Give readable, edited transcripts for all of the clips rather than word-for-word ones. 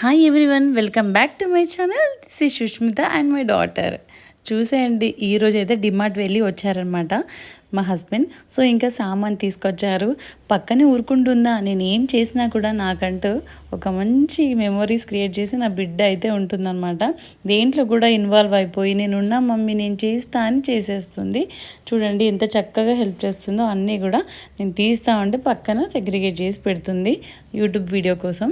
Hi everyone, welcome back to my channel. This is Sushmita and my daughter. చూసేయండి, ఈరోజు అయితే డిమార్ట్ వెళ్ళి వచ్చారనమాట మా హస్బెండ్. సో ఇంకా సామాన్ తీసుకొచ్చారు. పక్కనే ఊరుకుంటుందా, నేను ఏం చేసినా కూడా నాకంటూ ఒక మంచి మెమొరీస్ క్రియేట్ చేసి నా బిడ్డ అయితే ఉంటుందన్నమాట. దేంట్లో కూడా ఇన్వాల్వ్ అయిపోయి నేనున్నా మమ్మీ నేను చేస్తా అని చేసేస్తుంది. చూడండి ఎంత చక్కగా హెల్ప్ చేస్తుందో. అన్నీ కూడా నేను తీస్తా ఉంటే పక్కన సెగ్రిగేట్ చేసి పెడుతుంది యూట్యూబ్ వీడియో కోసం.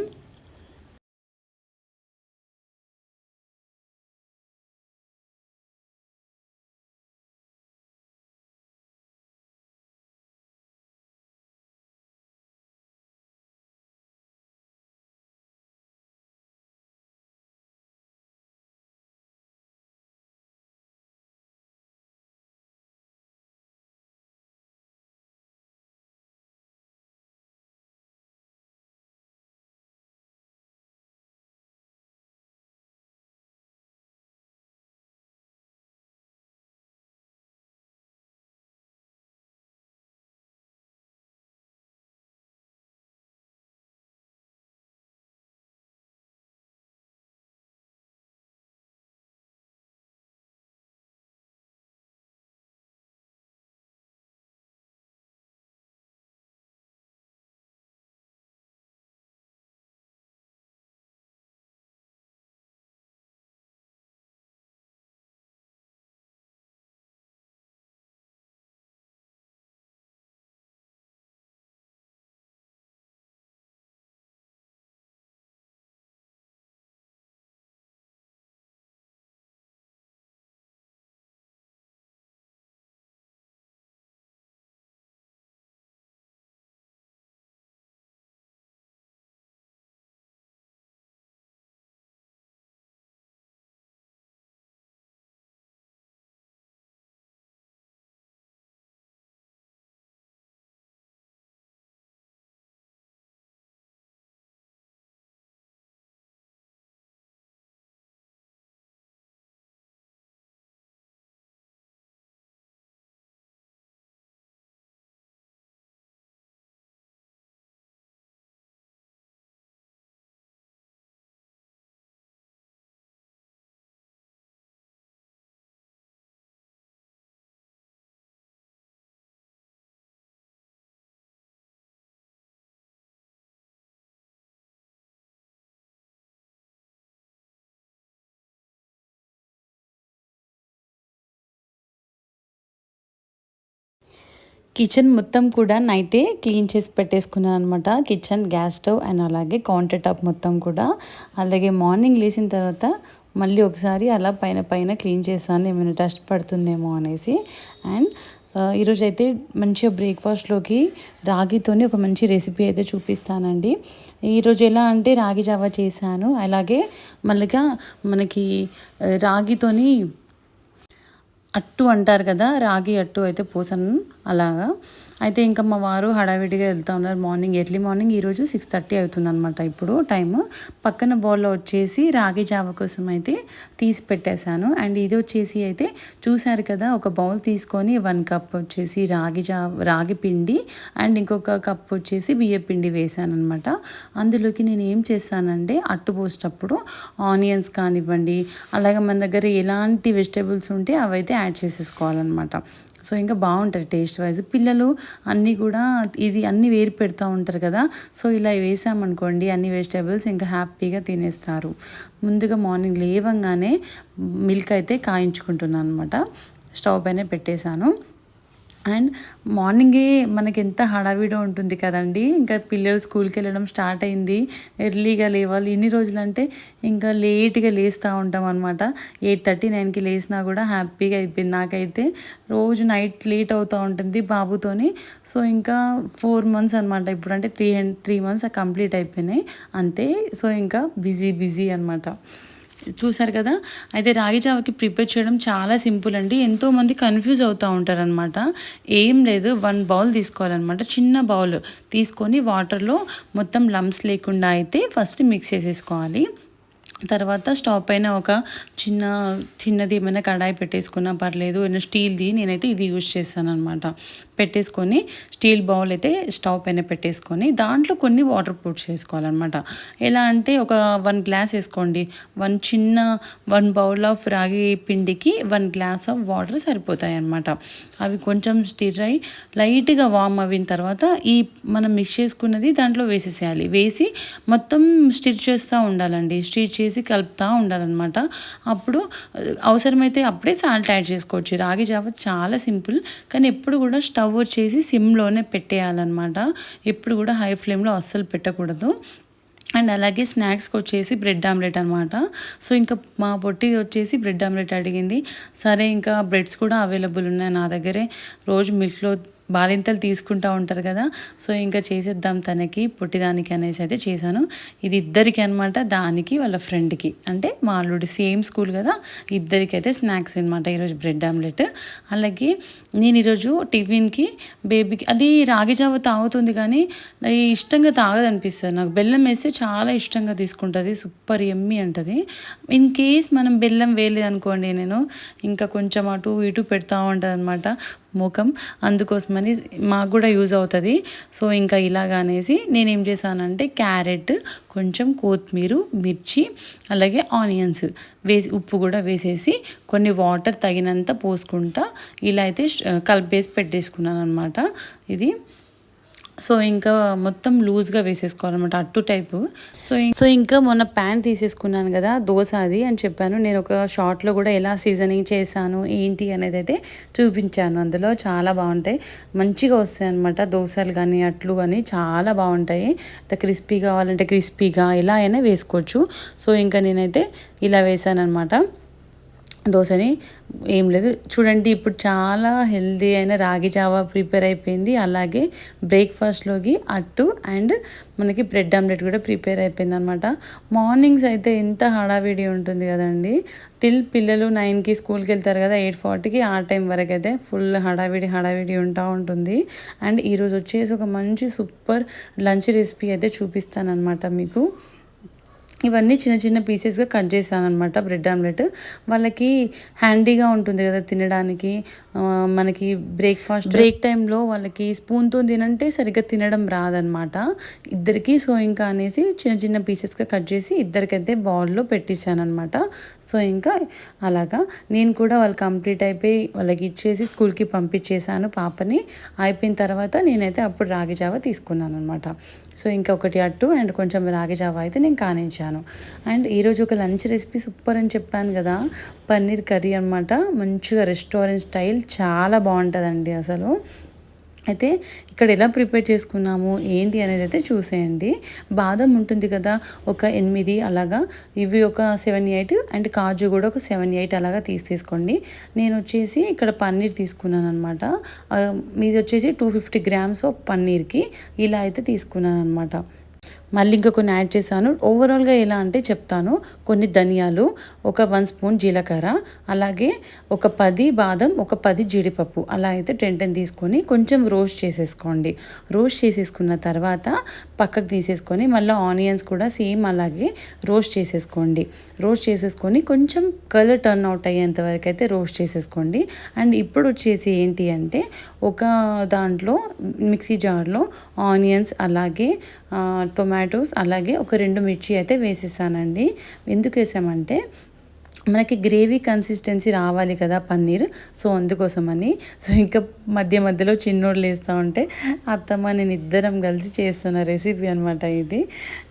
కిచెన్ మొత్తం కూడా నైటే క్లీన్ చేసి పెట్టేసుకున్నాను అనమాట. కిచెన్, గ్యాస్ స్టవ్ అండ్ అలాగే కౌంటర్ టాప్ మొత్తం కూడా. అలాగే మార్నింగ్ లేచిన తర్వాత మళ్ళీ ఒకసారి అలా పైన పైన క్లీన్ చేశాను, ఏమైనా డస్ట్ పడుతుందేమో అనేసి. అండ్ ఈరోజు అయితే మంచిగా బ్రేక్ఫాస్ట్లోకి రాగితోని ఒక మంచి రెసిపీ అయితే చూపిస్తానండి. ఈరోజు ఎలా అంటే రాగి జావా చేశాను. అలాగే మళ్ళీగా మనకి రాగితోని అట్టు అంటారు కదా, రాగి అట్టు అయితే పోసాను అలాగా. అయితే ఇంకా మా వారు హడావిడిగా వెళ్తూ ఉన్నారు. ఎర్లీ మార్నింగ్ ఈరోజు 6:30 అవుతుంది అనమాట ఇప్పుడు టైము. పక్కన బౌల్లో వచ్చేసి రాగి జావ కోసం అయితే తీసి పెట్టేశాను. అండ్ ఇది వచ్చేసి అయితే చూశారు కదా, ఒక బౌల్ తీసుకొని 1 కప్ వచ్చేసి రాగి పిండి అండ్ ఇంకొక కప్ వచ్చేసి బియ్య పిండి వేసాను అనమాట. అందులోకి నేను ఏం చేశానంటే అట్టు పోసేటప్పుడు ఆనియన్స్ కానివ్వండి, అలాగే మన దగ్గర ఎలాంటి వెజిటేబుల్స్ ఉంటే అవైతే యాడ్ చేసేసుకోవాలన్నమాట. సో ఇంకా బాగుంటుంది టేస్ట్ వైజ్. పిల్లలు అన్నీ కూడా ఇది అన్నీ వేరి పెడుతూ ఉంటారు కదా, సో ఇలా వేసామనుకోండి అన్ని వెజిటేబుల్స్ ఇంకా హ్యాపీగా తినేస్తారు. ముందుగా మార్నింగ్ లేవంగానే మిల్క్ అయితే కాయించుకుంటున్నాను అనమాట. స్టవ్ పైన పెట్టేశాను. అండ్ మార్నింగే మనకి ఎంత హడావిడి ఉంటుంది కదండి. ఇంకా పిల్లలు స్కూల్కి వెళ్ళడం స్టార్ట్ అయింది, ఎర్లీగా లేవాలి. ఇన్ని రోజులు అంటే ఇంకా లేట్గా లేస్తూ ఉంటాం అనమాట. 8:30, 9కి లేసినా కూడా హ్యాపీగా అయిపోయింది. నాకైతే రోజు నైట్ లేట్ అవుతూ ఉంటుంది బాబుతోని. సో ఇంకా 4 months అనమాట ఇప్పుడు, అంటే 3 months కంప్లీట్ అయిపోయినాయి అంతే. సో ఇంకా బిజీ అనమాట. చూసారు కదా. అయితే రాగి జావకి ప్రిపేర్ చేయడం చాలా సింపుల్ అండి. ఎంతోమంది కన్ఫ్యూజ్ అవుతూ ఉంటారనమాట. ఏం లేదు, 1 బౌల్ తీసుకోవాలన్నమాట. చిన్న బౌల్ తీసుకొని వాటర్లో మొత్తం లంప్స్ లేకుండా అయితే ఫస్ట్ మిక్స్ చేసేసుకోవాలి. తర్వాత స్టవ్ పైన ఒక చిన్నది ఏమైనా కడాయి పెట్టేసుకున్నా పర్లేదు, ఏమైనా స్టీల్ది, నేనైతే ఇది యూజ్ చేస్తాను అనమాట. పెట్టేసుకొని స్టీల్ బౌల్ అయితే స్టవ్ పైన పెట్టేసుకొని దాంట్లో కొన్ని వాటర్ పోట్ చేసుకోవాలన్నమాట. ఎలా అంటే ఒక 1 గ్లాస్ వేసుకోండి. 1 బౌల్ ఆఫ్ రాగి పిండికి 1 గ్లాస్ ఆఫ్ వాటర్ సరిపోతాయి అన్నమాట. అవి కొంచెం స్టిర్ అయ్యి లైట్గా వామ్ అయిన తర్వాత ఈ మనం మిక్స్ చేసుకున్నది దాంట్లో వేసేసేయాలి. వేసి మొత్తం స్టిర్ చేస్తూ ఉండాలండి. స్టిర్ చేసి కలుపుతూ ఉండాలన్నమాట. అప్పుడు అవసరమైతే అప్పుడే సాల్ట్ యాడ్ చేసుకోవచ్చు. రాగి జావ చాలా సింపుల్, కానీ ఎప్పుడు కూడా స్టవ్ వచ్చేసి సిమ్లోనే పెట్టేయాలన్నమాట. ఎప్పుడు కూడా హై ఫ్లేమ్లో అస్సలు పెట్టకూడదు. అండ్ అలాగే స్నాక్స్కి వచ్చేసి బ్రెడ్ ఆమ్లెట్ అనమాట. సో ఇంకా మా పొట్టి వచ్చేసి బ్రెడ్ ఆమ్లెట్ అడిగింది. సరే ఇంకా బ్రెడ్స్ కూడా అవైలబుల్ ఉన్నాయి నా దగ్గరే. రోజు మిల్క్లో బాలింతలు తీసుకుంటూ ఉంటారు కదా, సో ఇంకా చేసేద్దాం తనకి, పొట్టిదానికి అనేసి అయితే చేశాను. ఇది ఇద్దరికి అనమాట, దానికి వాళ్ళ ఫ్రెండ్కి, అంటే మా అల్లుడి సేమ్ స్కూల్ కదా, ఇద్దరికి అయితే స్నాక్స్ అనమాట ఈరోజు బ్రెడ్ ఆమ్లెట్. అలాగే నేను ఈరోజు టిఫిన్కి బేబీకి అది రాగి జావ తాగుతుంది, కానీ ఇష్టంగా తాగదనిపిస్తుంది నాకు. బెల్లం వేస్తే చాలా ఇష్టంగా తీసుకుంటుంది, సూపర్ ఎమ్మి అంటది. ఇన్ కేస్ మనం బెల్లం వేయలేదు అనుకోండి, నేను ఇంకా కొంచెం అటు ఇటు పెడతా ఉంటుంది అనమాట ముఖం. అందుకోసమని మాకు కూడా యూజ్ అవుతుంది. సో ఇంకా ఇలాగ అనేసి నేనేం చేశానంటే క్యారెట్, కొంచెం కొత్తిమీర, మిర్చి, అలాగే ఆనియన్స్ వేసి ఉప్పు కూడా వేసేసి కొన్ని వాటర్ తగినంత పోసుకుంటా ఇలా అయితే కలిపేసి పెట్టేసుకున్నాను అనమాట. ఇది సో ఇంకా మొత్తం లూజ్గా వేసేసుకోవాలన్నమాట, అట్టు టైపు. సో ఇంకా మొన్న ప్యాన్ తీసేసుకున్నాను కదా దోశ అది అని చెప్పాను. నేను ఒక షార్ట్లో కూడా ఎలా సీజనింగ్ చేశాను ఏంటి అనేది అయితే చూపించాను. అందులో చాలా బాగుంటాయి, మంచిగా వస్తాయి అనమాట దోశలు కానీ అట్లు కానీ చాలా బాగుంటాయి. క్రిస్పీ కావాలంటే క్రిస్పీగా ఎలా అయినా వేసుకోవచ్చు. సో ఇంకా నేనైతే ఇలా వేసాను అనమాట దోశని. ఏం లేదు చూడండి, ఇప్పుడు చాలా హెల్దీ అయిన రాగి జావా ప్రిపేర్ అయిపోయింది. అలాగే బ్రేక్ఫాస్ట్లోకి అట్టు అండ్ మనకి బ్రెడ్ ఆమ్లెట్ కూడా ప్రిపేర్ అయిపోయింది అనమాట. మార్నింగ్స్ అయితే ఎంత హడావిడి ఉంటుంది కదండి. పిల్లలు 9కి స్కూల్కి వెళ్తారు కదా, 8:40కి ఆ టైం వరకు అయితే ఫుల్ హడావిడి ఉంటుంది. అండ్ ఈరోజు వచ్చేసి ఒక మంచి సూపర్ లంచ్ రెసిపీ అయితే చూపిస్తాను అనమాట మీకు. ఇవన్నీ చిన్న చిన్న పీసెస్గా కట్ చేశాను అనమాట. బ్రెడ్ ఆమ్లెట్ వాళ్ళకి హ్యాండీగా ఉంటుంది కదా తినడానికి. మనకి బ్రేక్ టైంలో వాళ్ళకి స్పూన్తో తినంటే సరిగ్గా తినడం రాదనమాట ఇద్దరికి. సో ఇంకా అనేసి చిన్న చిన్న పీసెస్గా కట్ చేసి ఇద్దరికైతే బౌల్లో పెట్టించాను అనమాట. సో ఇంకా అలాగా నేను కూడా వాళ్ళు కంప్లీట్ అయిపోయి వాళ్ళకి ఇచ్చేసి స్కూల్కి పంపించేశాను పాపని. అయిపోయిన తర్వాత నేనైతే అప్పుడు రాగి జావ తీసుకున్నాను అనమాట. సో ఇంకా ఒకటి అట్టు అండ్ కొంచెం రాగి జావ అయితే నేను కానించాను. అండ్ ఈరోజు ఒక లంచ్ రెసిపీ సూపర్ అని చెప్పాను కదా, పన్నీర్ కర్రీ అనమాట. మంచిగా రెస్టారెంట్ స్టైల్, చాలా బాగుంటుందండి అసలు. అయితే ఇక్కడ ఎలా ప్రిపేర్ చేసుకున్నాము ఏంటి అనేది అయితే చూసేయండి. బాదం ఉంటుంది కదా ఒక 8 అలాగా, ఇవి ఒక 7-8 అండ్ కాజు కూడా ఒక 7-8 అలాగా తీసుకోండి. నేను వచ్చేసి ఇక్కడ పన్నీర్ తీసుకున్నాను అనమాట. మీది వచ్చేసి 250 గ్రామ్స్ ఆఫ్ పన్నీర్కి ఇలా అయితే తీసుకున్నాను అనమాట. మళ్ళీ ఇంకా కొన్ని యాడ్ చేశాను. ఓవరాల్గా ఎలా అంటే చెప్తాను. కొన్ని ధనియాలు, ఒక 1 స్పూన్ జీలకర్ర, అలాగే ఒక 10 బాదం, ఒక 10 జీడిపప్పు అలా అయితే 10 తీసుకొని కొంచెం రోస్ట్ చేసేసుకోండి. రోస్ట్ చేసేసుకున్న తర్వాత పక్కకు తీసేసుకొని మళ్ళీ ఆనియన్స్ కూడా సేమ్ అలాగే రోస్ట్ చేసేసుకోండి. రోస్ట్ చేసేసుకొని కొంచెం కలర్ టర్న్ అవుట్ అయ్యేంత వరకు అయితే రోస్ట్ చేసేసుకోండి. అండ్ ఇప్పుడు వచ్చేసి ఏంటి అంటే ఒక దాంట్లో మిక్సీ జార్లో ఆనియన్స్, అలాగే టొమాటోస్, అలాగే ఒక 2 మిర్చి అయితే వేసేసానండి. ఎందుకు వేసామంటే మనకి గ్రేవీ కన్సిస్టెన్సీ రావాలి కదా పన్నీర్, సో అందుకోసమని. సో ఇంకా మధ్యలో చిన్నోళ్ళు వేస్తూ ఉంటే అత్తమ్మ నేను ఇద్దరం కలిసి చేస్తున్న రెసిపీ అనమాట ఇది.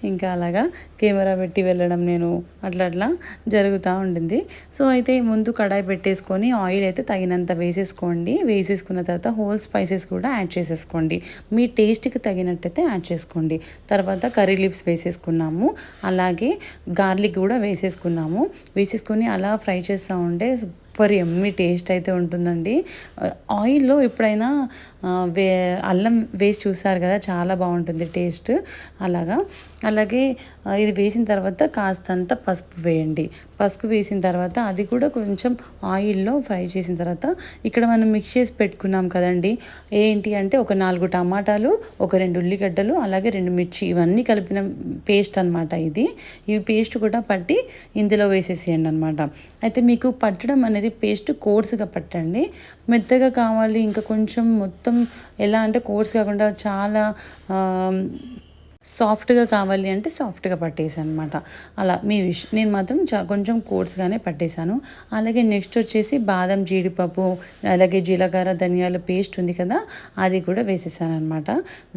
ఇంకా అలాగా కెమెరా పెట్టి వెళ్ళడం నేను అట్లా జరుగుతూ ఉండింది. సో అయితే ముందు కడాయి పెట్టేసుకొని ఆయిల్ అయితే తగినంత వేసేసుకోండి. వేసేసుకున్న తర్వాత హోల్ స్పైసెస్ కూడా యాడ్ చేసేసుకోండి. మీ టేస్ట్కి తగినట్టయితే యాడ్ చేసుకోండి. తర్వాత కర్రీ లీవ్స్ వేసేసుకున్నాము, అలాగే గార్లిక్ కూడా వేసేసుకున్నాము. వేసేసుకొని అలా ఫ్రై చేస్తూ ఉంటే సూపర్ ఎమ్మి టేస్ట్ అయితే ఉంటుందండి. ఆయిల్‌లో ఎప్పుడైనా వే అల్లం వేసి చూసారు కదా! చాలా బాగుంటుంది టేస్ట్. అలాగా అలాగే ఇది వేసిన తర్వాత కాస్తంత పసుపు వేయండి. పసుపు వేసిన తర్వాత అది కూడా కొంచెం ఆయిల్‌లో ఫ్రై చేసిన తర్వాత ఇక్కడ మనం మిక్స్ చేసి పెట్టుకున్నాం కదండీ! ఏంటి అంటే ఒక 4 టమాటాలు, ఒక 2 ఉల్లిగడ్డలు, అలాగే 2 మిర్చి ఇవన్నీ కలిపిన పేస్ట్ అనమాట ఇది. ఈ పేస్ట్ కూడా పట్టి ఇందులో వేసేసేయండి అనమాట. అయితే మీకు పట్టడం అనేది పేస్ట్ కోర్స్‌గా పట్టండి. మెత్తగా కావాలి ఇంకా కొంచెం మొత్తం ఎలా అంటే కోర్స్ కాకుండా చాలా ఆహ్, సాఫ్ట్‌గా కావాలి అంటే సాఫ్ట్‌గా పట్టేసనమాట. అలా మీ నేను మాత్రం కొంచెం కోర్స్‌గానే పట్టేసాను. అలాగే నెక్స్ట్ వచ్చేసి బాదం, జీడిపప్పు, అలాగే జీలకర్ర, ధనియాల పేస్ట్ ఉంది కదా! అది కూడా వేసేసాననమాట.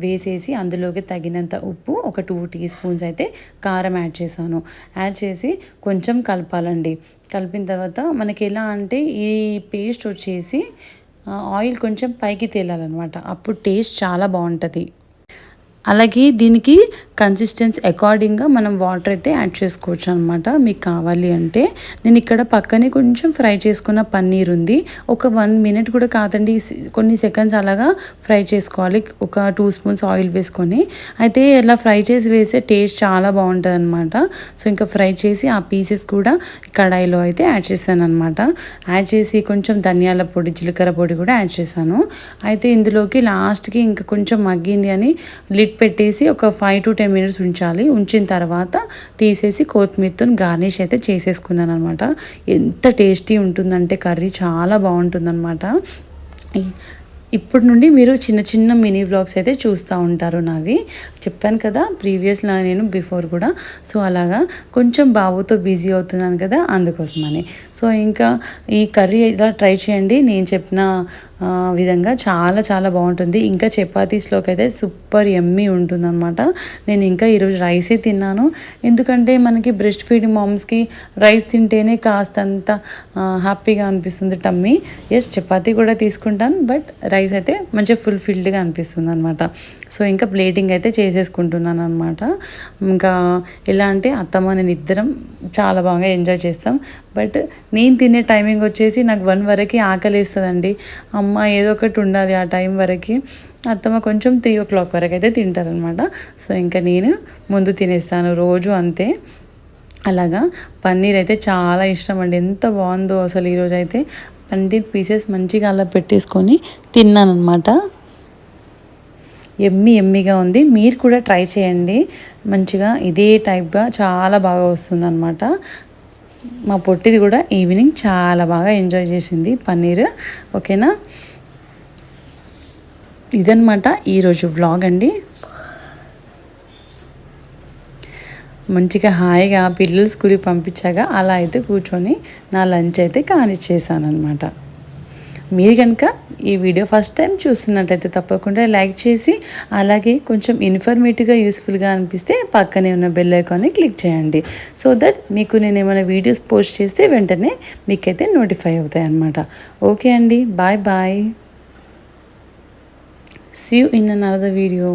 వేసేసి అందులోకి తగినంత ఉప్పు, ఒక 2 టీ స్పూన్స్ అయితే కారం యాడ్ చేశాను. యాడ్ చేసి కొంచెం కలపాలండి. కలిపిన తర్వాత మనకి ఎలా అంటే ఈ పేస్ట్ వచ్చేసి ఆయిల్ కొంచెం పైకి తేలాలనమాట. అప్పుడు టేస్ట్ చాలా బావుంటది. అలాగే దీనికి కన్సిస్టెన్సీ అకార్డింగ్గా మనం వాటర్ అయితే యాడ్ చేసుకోవచ్చు అనమాట మీకు కావాలి అంటే. నేను ఇక్కడ పక్కనే కొంచెం ఫ్రై చేసుకున్న పన్నీర్ ఉంది. ఒక 1 మినిట్ కూడా కాదండి, కొన్ని సెకండ్స్ అలాగా ఫ్రై చేసుకోవాలి. ఒక 2 స్పూన్స్ ఆయిల్ వేసుకొని అయితే ఇలా ఫ్రై చేసి వేసే టేస్ట్ చాలా బాగుంటుంది అనమాట. సో ఇంకా ఫ్రై చేసి ఆ పీసెస్ కూడా కడాయిలో అయితే యాడ్ చేశాను అనమాట. యాడ్ చేసి కొంచెం ధనియాల పొడి, జీలకర్ర పొడి కూడా యాడ్ చేశాను. అయితే ఇందులోకి లాస్ట్కి ఇంకా కొంచెం మగ్గింది అని లిడ్ పెట్టేసి ఒక 5 to 10 మినిట్స్ ఉంచాలి. ఉంచిన తర్వాత తీసేసి కొత్తిమీరతో గార్నిష్ అయితే చేసేసుకున్నాను అనమాట. ఎంత టేస్టీ ఉంటుందంటే కర్రీ చాలా బాగుంటుందన్నమాట. ఇప్పుడు నుండి మీరు చిన్న చిన్న మినీ వ్లాగ్స్ అయితే చూస్తూ ఉంటారు నావి. చెప్పాను కదా ప్రీవియస్లో నేను బిఫోర్ కూడా. సో అలాగా కొంచెం బాబుతో బిజీ అవుతున్నాను కదా అందుకోసమని. సో ఇంకా ఈ కర్రీ ఇలా ట్రై చేయండి. నేను చెప్పిన విధంగా చాలా చాలా బాగుంటుంది. ఇంకా చపాతీస్లోకి అయితే సూపర్ యమ్మీ ఉంటుందన్నమాట. నేను ఇంకా ఈరోజు రైసే తిన్నాను. ఎందుకంటే మనకి బ్రెస్ట్ ఫీడింగ్ మామ్స్కి రైస్ తింటేనే కాస్తంత హ్యాపీగా అనిపిస్తుంది టమ్మీ. ఎస్ చపాతీ కూడా తీసుకుంటాను, బట్ రైస్ అయితే మంచిగా ఫుల్ఫిల్డ్గా అనిపిస్తుంది అనమాట. సో ఇంకా ప్లేటింగ్ అయితే చేసేసుకుంటున్నాను అనమాట. ఇంకా ఎలా అంటే అత్తమ్మ నేను ఇద్దరం చాలా బాగా ఎంజాయ్ చేస్తాం. బట్ నేను తినే టైమింగ్ వచ్చేసి నాకు 1 వరకు ఆకలిస్తుందండి. అమ్మ ఏదో ఒకటి ఉండాలి ఆ టైం వరకు. అత్తమ్మ కొంచెం 3 o'clock వరకు అయితే తింటారనమాట. సో ఇంకా నేను ముందు తినేస్తాను రోజు అంతే. అలాగా పన్నీర్ అయితే చాలా ఇష్టం అండి. ఎంత బాగుందో అసలు ఈరోజు అయితే పన్నీర్ పీసెస్ మంచిగా అలా పెట్టేసుకొని తిన్నాను అనమాట. ఎమ్మిగా ఉంది. మీరు కూడా ట్రై చేయండి. మంచిగా ఇదే టైప్గా చాలా బాగా వస్తుందన్నమాట. మా పొట్టిది కూడా ఈవినింగ్ చాలా బాగా ఎంజాయ్ చేసింది పన్నీర్. ఓకేనా, ఇదనమాట ఈరోజు వ్లాగ్ అండి. మంచిగా హాయిగా పిల్లలు స్కూల్కి పంపించాక అలా అయితే కూర్చొని నా లంచ్ అయితే కానిచ్చేసాను అనమాట. మీరు కనుక ఈ వీడియో ఫస్ట్ టైం చూస్తున్నట్టయితే తప్పకుండా లైక్ చేసి, అలాగే కొంచెం ఇన్ఫర్మేటివ్గా యూస్ఫుల్గా అనిపిస్తే పక్కనే ఉన్న బెల్ ఐకాన్ని క్లిక్ చేయండి. సో దట్ మీకు నేను ఏమైనా వీడియోస్ పోస్ట్ చేస్తే వెంటనే మీకైతే నోటిఫై అవుతాయి అన్నమాట. ఓకే అండి, bye bye. See you in another video.